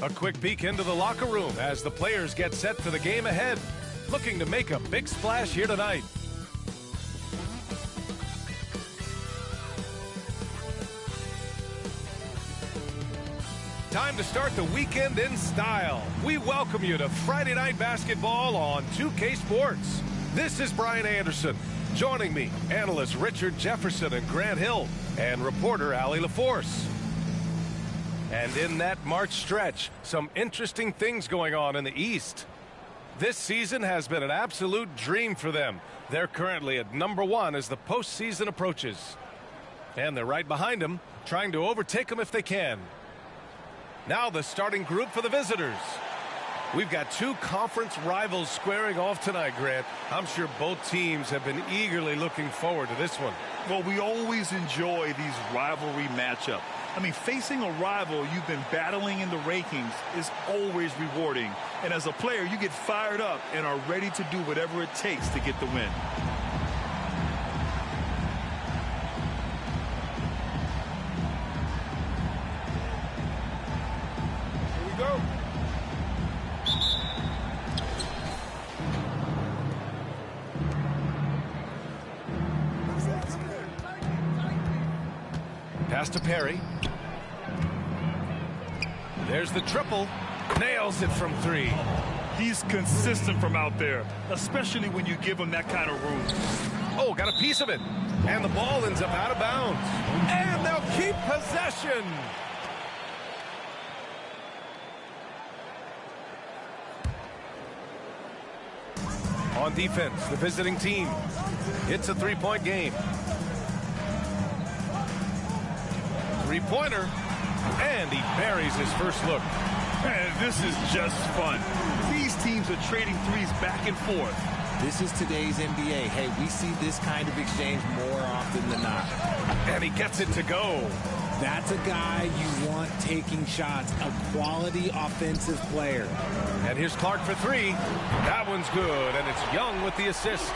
A quick peek into the locker room as the players get set for the game ahead, looking to make a big splash here tonight. Time to start the weekend in style. We welcome you to Friday Night Basketball on 2K Sports. This is Brian Anderson. Joining me, analysts Richard Jefferson and Grant Hill, and reporter Allie LaForce. And in that March stretch, some interesting things going on in the East. This season has been an absolute dream for them. They're currently at #1 as the postseason approaches. And they're right behind them, trying to overtake them if they can. Now the starting group for the visitors. We've got two conference rivals squaring off tonight, Grant. I'm sure both teams have been eagerly looking forward to this one. Well, we always enjoy these rivalry matchups. I mean, facing a rival you've been battling in the rankings is always rewarding. And as a player, you get fired up and are ready to do whatever it takes to get the win. Here we go. Pass to Perry. There's the triple. Nails it from 3. He's consistent from out there, especially when you give him that kind of room. Oh, got a piece of it. And the ball ends up out of bounds. And they'll keep possession. On defense, the visiting team. It's a three-point game. Three-pointer, and he buries his first look. And this is just fun. These teams are trading threes back and forth. This is today's NBA. Hey, we see this kind of exchange more often than not. And he gets it to go. That's a guy you want taking shots, a quality offensive player. And here's Clark for 3. That one's good, and it's Young with the assist.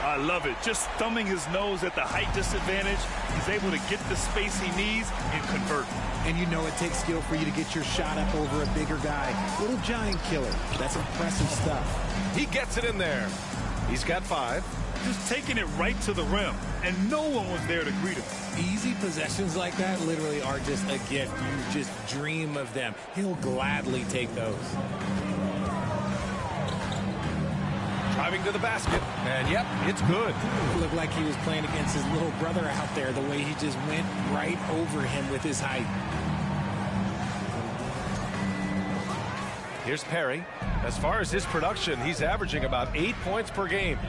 I love it. Just thumbing his nose at the height disadvantage. He's able to get the space he needs and convert. And you know it takes skill for you to get your shot up over a bigger guy. Little giant killer. That's impressive stuff. He gets it in there. He's got 5. Just taking it right to the rim, and no one was there to greet him. Easy possessions like that literally are just a gift. You just dream of them. He'll gladly take those. Driving to the basket, and yep, it's good. It looked like he was playing against his little brother out there, the way he just went right over him with his height. Here's Perry. As far as his production, he's averaging about 8 points per game.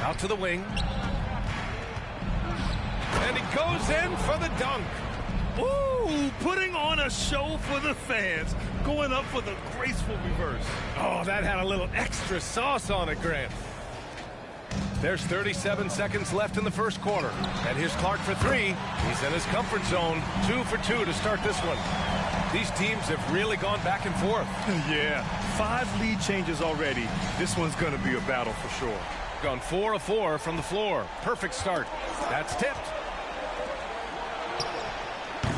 Out to the wing. And he goes in for the dunk. Ooh, putting on a show for the fans. Going up for the graceful reverse. Oh, that had a little extra sauce on it, Grant. There's 37 seconds left in the first quarter. And here's Clark for 3. He's in his comfort zone. 2 for 2 to start this one. These teams have really gone back and forth. Yeah, 5 lead changes already. This one's going to be a battle for sure. Gone 4 of 4 from the floor. Perfect start. That's tipped.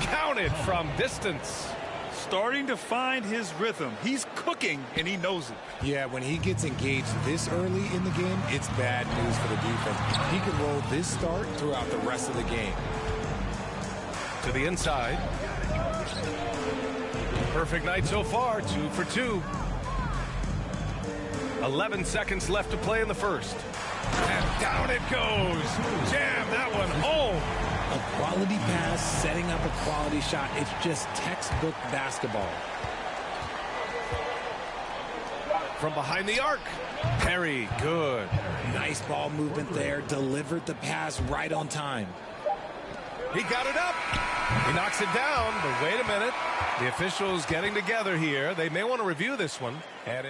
Counted from distance. Starting to find his rhythm. He's cooking, and he knows it. Yeah, when he gets engaged this early in the game, it's bad news for the defense. He can roll this start throughout the rest of the game. To the inside. Perfect night so far, 2 for 2. 11 seconds left to play in the first. And down it goes. Jam that one home. A quality pass, setting up a quality shot. It's just textbook basketball. From behind the arc. Perry, good. Nice ball movement there. Delivered the pass right on time. He got it up. He knocks it down, but wait a minute. The officials getting together here. They may want to review this one. And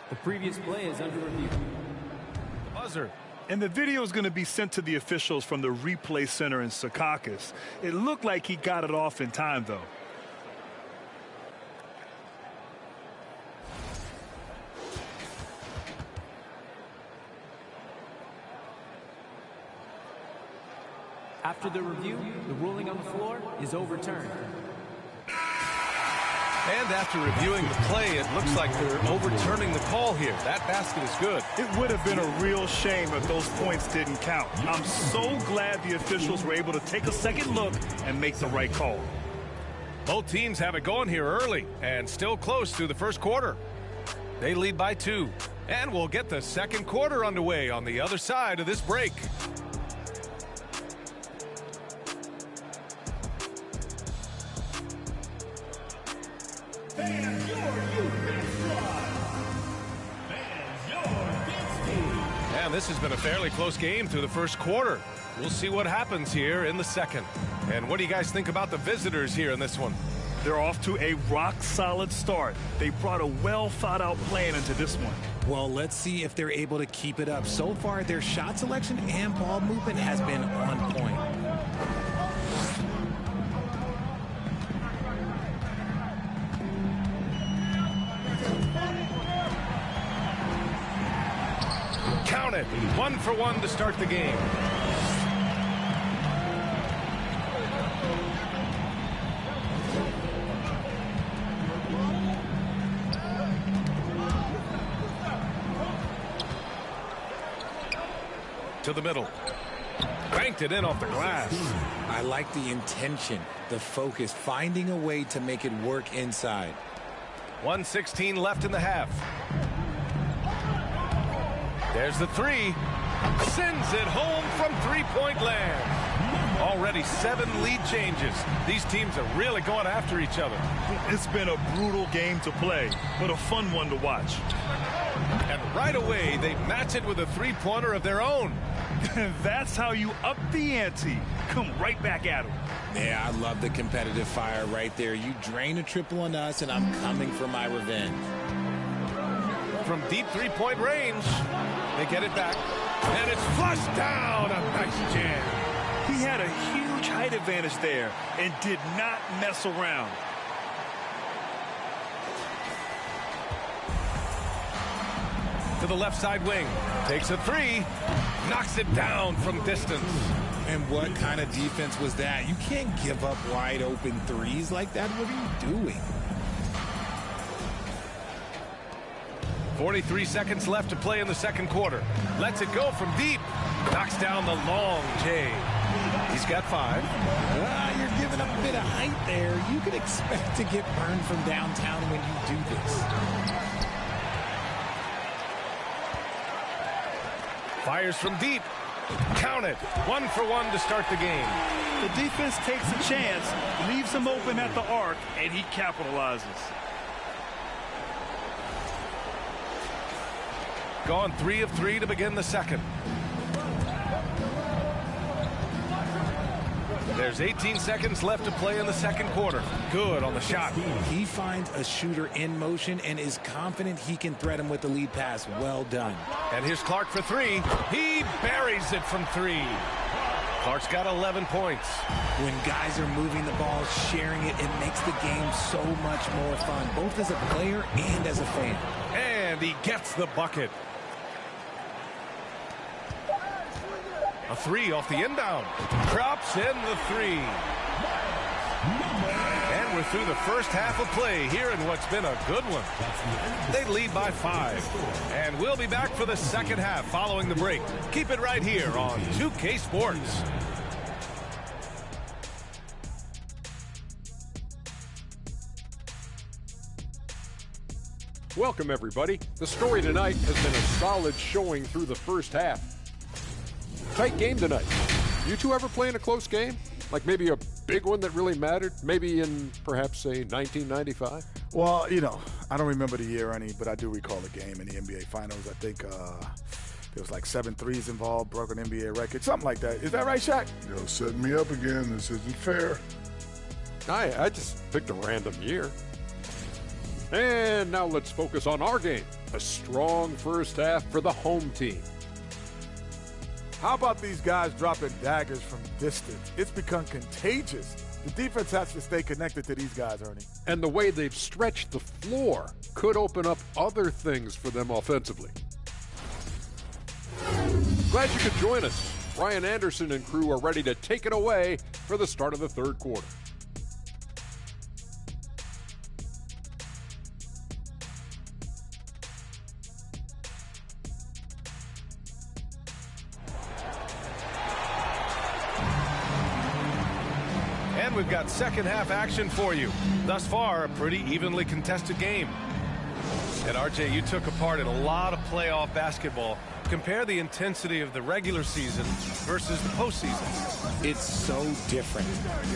the previous play is under review. The buzzer. And the video is going to be sent to the officials from the replay center in Secaucus. It looked like he got it off in time, though. After the review, the ruling on the floor is overturned. And after reviewing the play, it looks like they're overturning the call here. That basket is good. It would have been a real shame if those points didn't count. I'm so glad the officials were able to take a second look and make the right call. Both teams have it going here early and still close through the first quarter. They lead by 2. And we'll get the second quarter underway on the other side of this break. And this has been a fairly close game through the first quarter. We'll see what happens here in the second. And what do you guys think about the visitors here in this one? They're off to a rock-solid start. They brought a well-thought-out plan into this one. Well, let's see if they're able to keep it up. So far, their shot selection and ball movement has been on point. Count it. 1 for 1 to start the game. To the middle. Banked it in off the glass. I like the intention, the focus, finding a way to make it work inside. 1:16 left in the half. There's the 3. Sends it home from three-point land. Already 7 lead changes. These teams are really going after each other. It's been a brutal game to play, but a fun one to watch. And right away, they match it with a three-pointer of their own. That's how you up the ante. Come right back at them. Yeah, I love the competitive fire right there. You drain a triple on us, and I'm coming for my revenge. From deep three-point range, they get it back. And it's flushed down. A nice jam. He had a huge height advantage there and did not mess around. To the left side wing. Takes a 3. Knocks it down from distance. And what kind of defense was that? You can't give up wide open threes like that. What are you doing? 43 seconds left to play in the second quarter. Lets it go from deep. Knocks down the long J. He's got 5. You're giving up a bit of height there. You could expect to get burned from downtown when you do this. Fires from deep. Count it. 1 for 1 to start the game. The defense takes a chance, leaves him open at the arc, and he capitalizes. Gone 3 of 3 to begin the second. There's 18 seconds left to play in the second quarter. Good on the shot. He finds a shooter in motion and is confident he can threat him with the lead pass. Well done. And here's Clark for 3. He buries it from 3. Clark's got 11 points. When guys are moving the ball, sharing it, it makes the game so much more fun, both as a player and as a fan. And he gets the bucket. A 3 off the inbound. Drops in the 3. And we're through the first half of play here in what's been a good one. They lead by 5. And we'll be back for the second half following the break. Keep it right here on 2K Sports. Welcome, everybody. The story tonight has been a solid showing through the first half. Tight game tonight. You two ever play in a close game? Like maybe a big one that really mattered? Maybe in, perhaps, say, 1995? Well, you know, I don't remember the year any, but I do recall a game in the NBA Finals. I think there was like 7 threes involved, broke an NBA record, something like that. Is that right, Shaq? Yo, setting me up again. This isn't fair. I just picked a random year. And now let's focus on our game. A strong first half for the home team. How about these guys dropping daggers from distance? It's become contagious. The defense has to stay connected to these guys, Ernie. And the way they've stretched the floor could open up other things for them offensively. Glad you could join us. Brian Anderson and crew are ready to take it away for the start of the third quarter. And we've got second half action for you. Thus far, a pretty evenly contested game. And RJ, you took a part in a lot of playoff basketball. Compare the intensity of the regular season versus the postseason. It's so different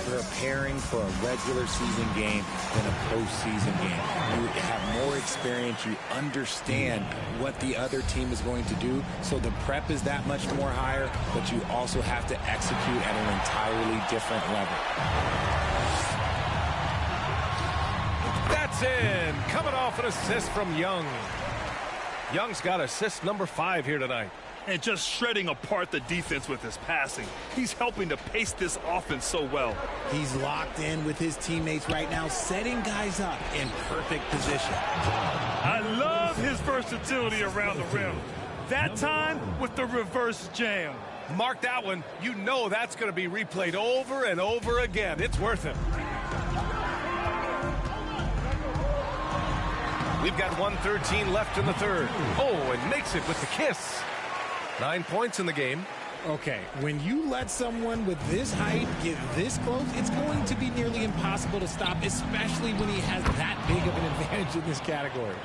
preparing for a regular season game than a postseason game. You have more experience. You understand what the other team is going to do. So the prep is that much more higher, but you also have to execute at an entirely different level. That's in. Coming off an assist from Young. Young's got assist number 5 here tonight. And just shredding apart the defense with his passing. He's helping to pace this offense so well. He's locked in with his teammates right now, setting guys up in perfect position. I love his versatility around the rim. That time with the reverse jam. Mark that one. You know that's going to be replayed over and over again. It's worth it. We've got 1:13 left in the third. Oh, and makes it with the kiss. 9 points in the game. Okay, when you let someone with this height get this close, it's going to be nearly impossible to stop, especially when he has that big of an advantage in this category.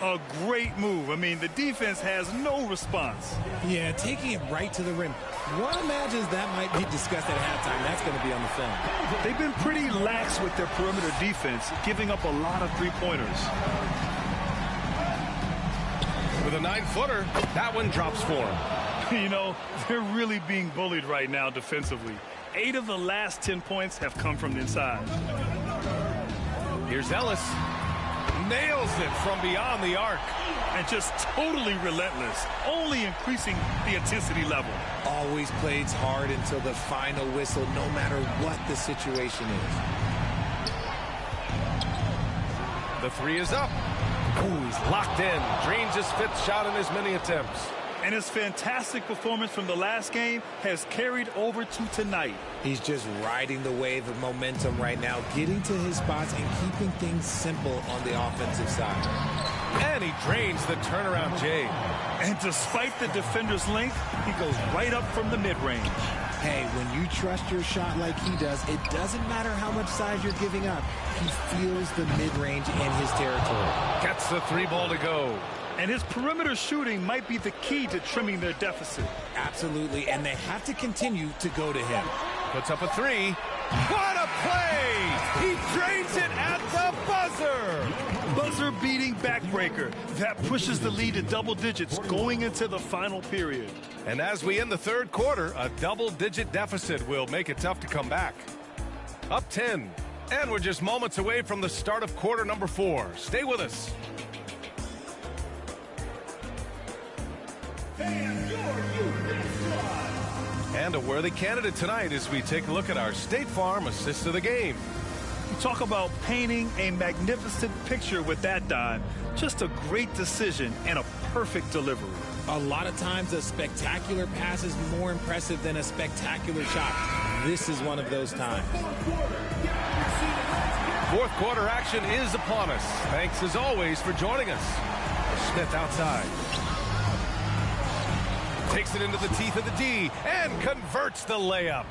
A great move. I mean, the defense has no response. Yeah, taking it right to the rim. One imagines that might be discussed at halftime. That's going to be on the film. They've been pretty lax with their perimeter defense, giving up a lot of three-pointers. With a 9-footer, that one drops for him. You know, they're really being bullied right now defensively. 8 of the last 10 points have come from inside. Here's Ellis. Nails it from beyond the arc. And just totally relentless, only increasing the intensity level. Always plays hard until the final whistle, no matter what the situation is. The 3 is up. Ooh, he's locked in. Drains his 5th shot in as many attempts. And his fantastic performance from the last game has carried over to tonight. He's just riding the wave of momentum right now, getting to his spots and keeping things simple on the offensive side. And he drains the turnaround J. And despite the defender's length, he goes right up from the mid-range. Hey, when you trust your shot like he does, it doesn't matter how much size you're giving up. He feels the mid-range in his territory. Gets the 3 ball to go. And his perimeter shooting might be the key to trimming their deficit. Absolutely, and they have to continue to go to him. Puts up a 3. What a play! He drains it at the buzzer! Buzzer-beating backbreaker. That pushes the lead to double digits going into the final period. And as we end the third quarter, a double-digit deficit will make it tough to come back. Up 10. And we're just moments away from the start of quarter number 4. Stay with us. And a worthy candidate tonight as we take a look at our State Farm assist of the game. You talk about painting a magnificent picture with that dime. Just a great decision and a perfect delivery. A lot of times a spectacular pass is more impressive than a spectacular shot. This is one of those times. Fourth quarter action is upon us. Thanks as always for joining us. Smith outside. Takes it into the teeth of the D and converts the layup.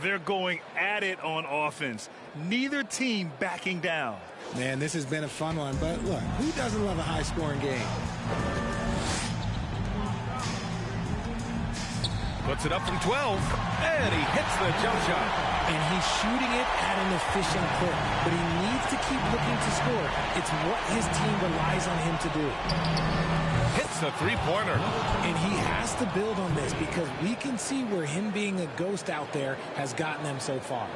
They're going at it on offense. Neither team backing down. Man, this has been a fun one, but look, who doesn't love a high-scoring game? Puts it up from 12, and he hits the jump shot. And he's shooting it at an efficient clip, but he needs to keep looking to score. It's what his team relies on him to do. Hits a 3-pointer. And he has to build on this because we can see where him being a ghost out there has gotten them so far.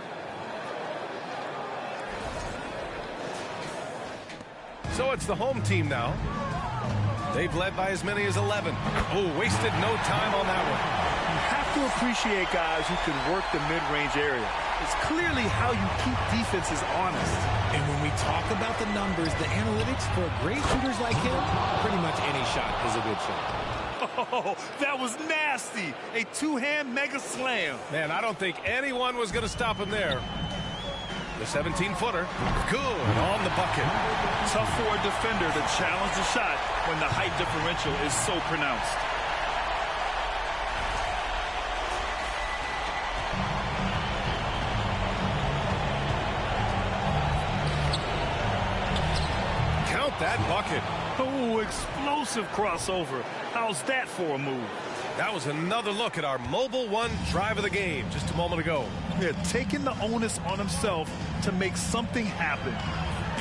So it's the home team now. They've led by as many as 11. Oh, wasted no time on that one. You have to appreciate guys who can work the mid-range area. It's clearly how you keep defenses honest. And when we talk about the numbers, the analytics for great shooters like him, pretty much any shot is a good shot. Oh, that was nasty. A two-hand mega slam. Man, I don't think anyone was going to stop him there. The 17-footer, good on the bucket. Tough for a defender to challenge the shot when the height differential is so pronounced. that bucket. Oh, explosive crossover. How's that for a move? That was another look at our Mobile One drive of the game just a moment ago. Yeah, taking the onus on himself to make something happen.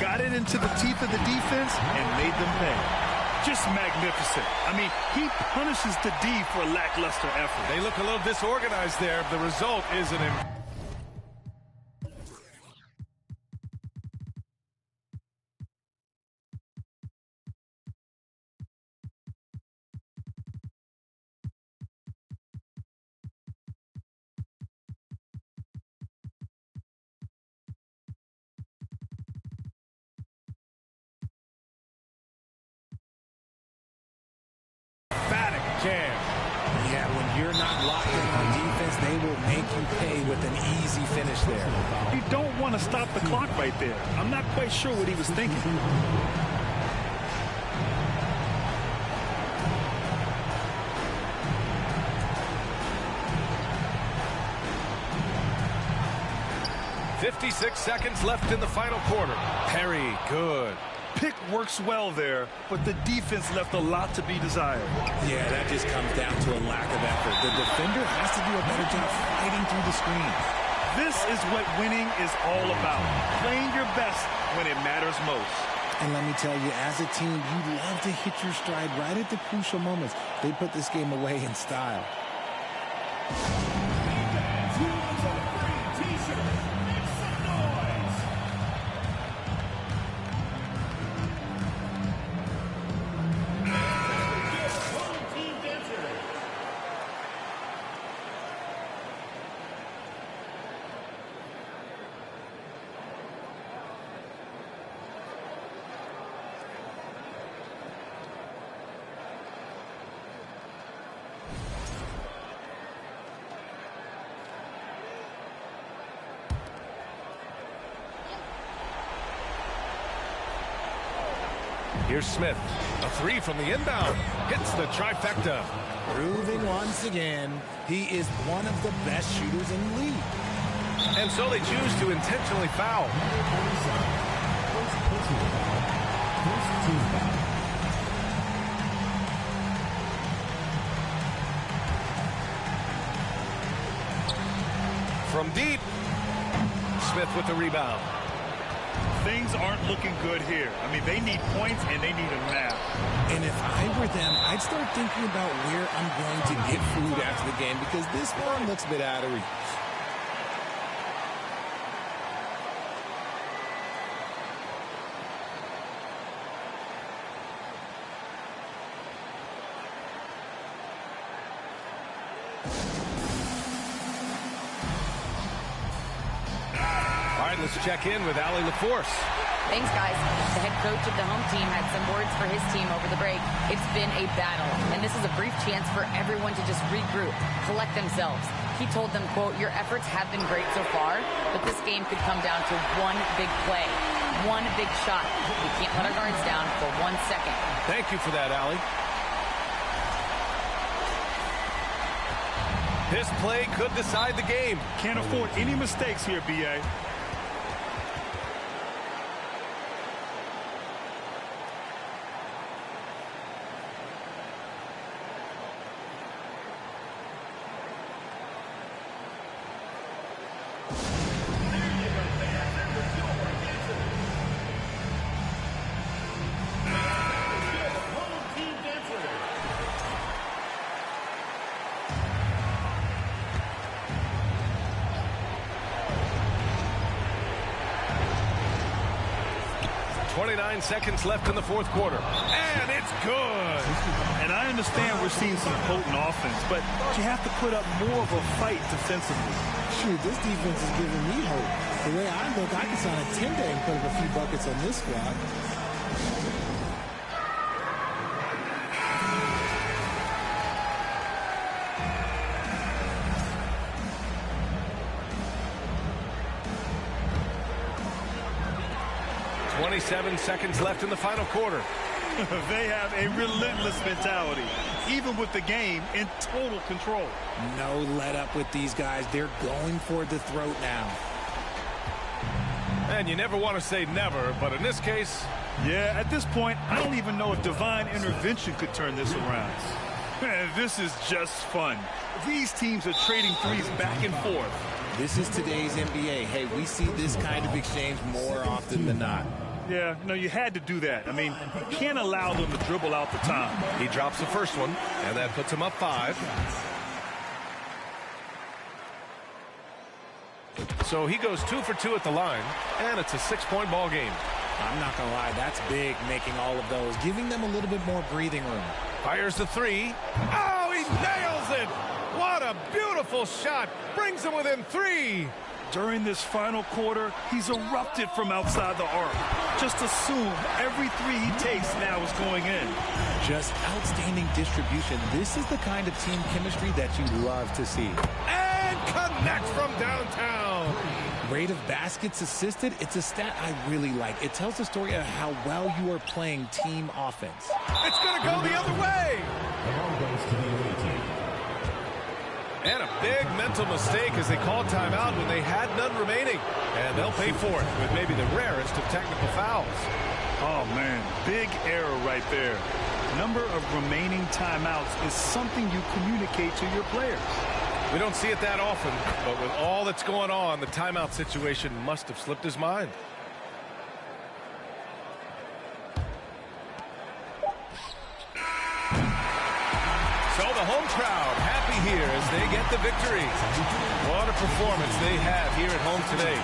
Got it into the teeth of the defense and made them pay. Just magnificent. I mean, he punishes the D for a lackluster effort. They look a little disorganized there. The result is an jam. Yeah, when you're not locked in on defense, they will make you pay with an easy finish there. You don't want to stop the clock right there. I'm not quite sure what he was thinking. .56 seconds left in the final quarter. Perry, good. Pick works well there, but the defense left a lot to be desired. Yeah, that just comes down to a lack of effort. The defender has to do a better job fighting through the screen. This is what winning is all about. Playing your best when it matters most. And let me tell you, as a team, you love to hit your stride right at the crucial moments. They put this game away in style. Here's Smith. A three from the inbound. Hits the trifecta. Proving once again, he is one of the best shooters in the league. And so they choose to intentionally foul. From deep. Smith with the rebound. Things aren't looking good here. I mean, they need points and they need them now. And if I were them, I'd start thinking about where I'm going to get food after the game because this one looks a bit out of reach. Let's check in with Allie LaForce. Thanks, guys. The head coach of the home team had some words for his team over the break. It's been a battle, and this is a brief chance for everyone to just regroup, collect themselves. He told them, quote, your efforts have been great so far, but this game could come down to one big play, one big shot. We can't let our guards down for 1 second. Thank you for that, Allie. This play could decide the game. Can't afford any mistakes here, B.A. 29 seconds left in the fourth quarter. And it's good. And I understand we're seeing some potent offense, but you have to put up more of a fight defensively. Shoot, this defense is giving me hope. The way I look, I can sign a 10-day and put up a few buckets on this squad. .27 seconds left in the final quarter. They have a relentless mentality, even with the game in total control. No let up with these guys. They're going for the throat now. And you never want to say never, but in this case, Yeah, at this point, I don't even know if divine intervention could turn this around. Man, this is just fun. These teams are trading threes back and forth. This is today's NBA. Hey, we see this kind of exchange more often than not. Yeah, no, you had to do that. I mean, you can't allow them to dribble out the time. He drops the first one, and that puts him up 5. So he goes 2 for 2 at the line, and it's a 6-point ball game. I'm not going to lie, that's big, making all of those, giving them a little bit more breathing room. Fires the 3. Oh, he nails it! What a beautiful shot! Brings him within 3. During this final quarter, he's erupted from outside the arc. Just assume every 3 he takes now is going in. Just outstanding distribution. This is the kind of team chemistry that you love to see. And connects from downtown. Rate of baskets assisted, it's a stat I really like. It tells the story of how well you are playing team offense. It's going to go the other way. And a big mental mistake as they called timeout when they had none remaining. And they'll pay for it with maybe the rarest of technical fouls. Oh, man, big error right there. Number of remaining timeouts is something you communicate to your players. We don't see it that often, but with all that's going on, the timeout situation must have slipped his mind. So the home crowd happy here as they get the victory. What a performance they have here at home today.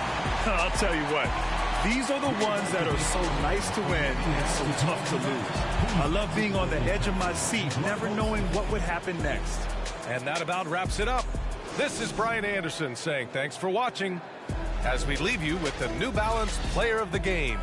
I'll tell you what, these are the ones that are so nice to win and so tough to lose. I love being on the edge of my seat, never knowing what would happen next. And that about wraps it up. This is Brian Anderson saying thanks for watching as we leave you with the New Balance Player of the Game.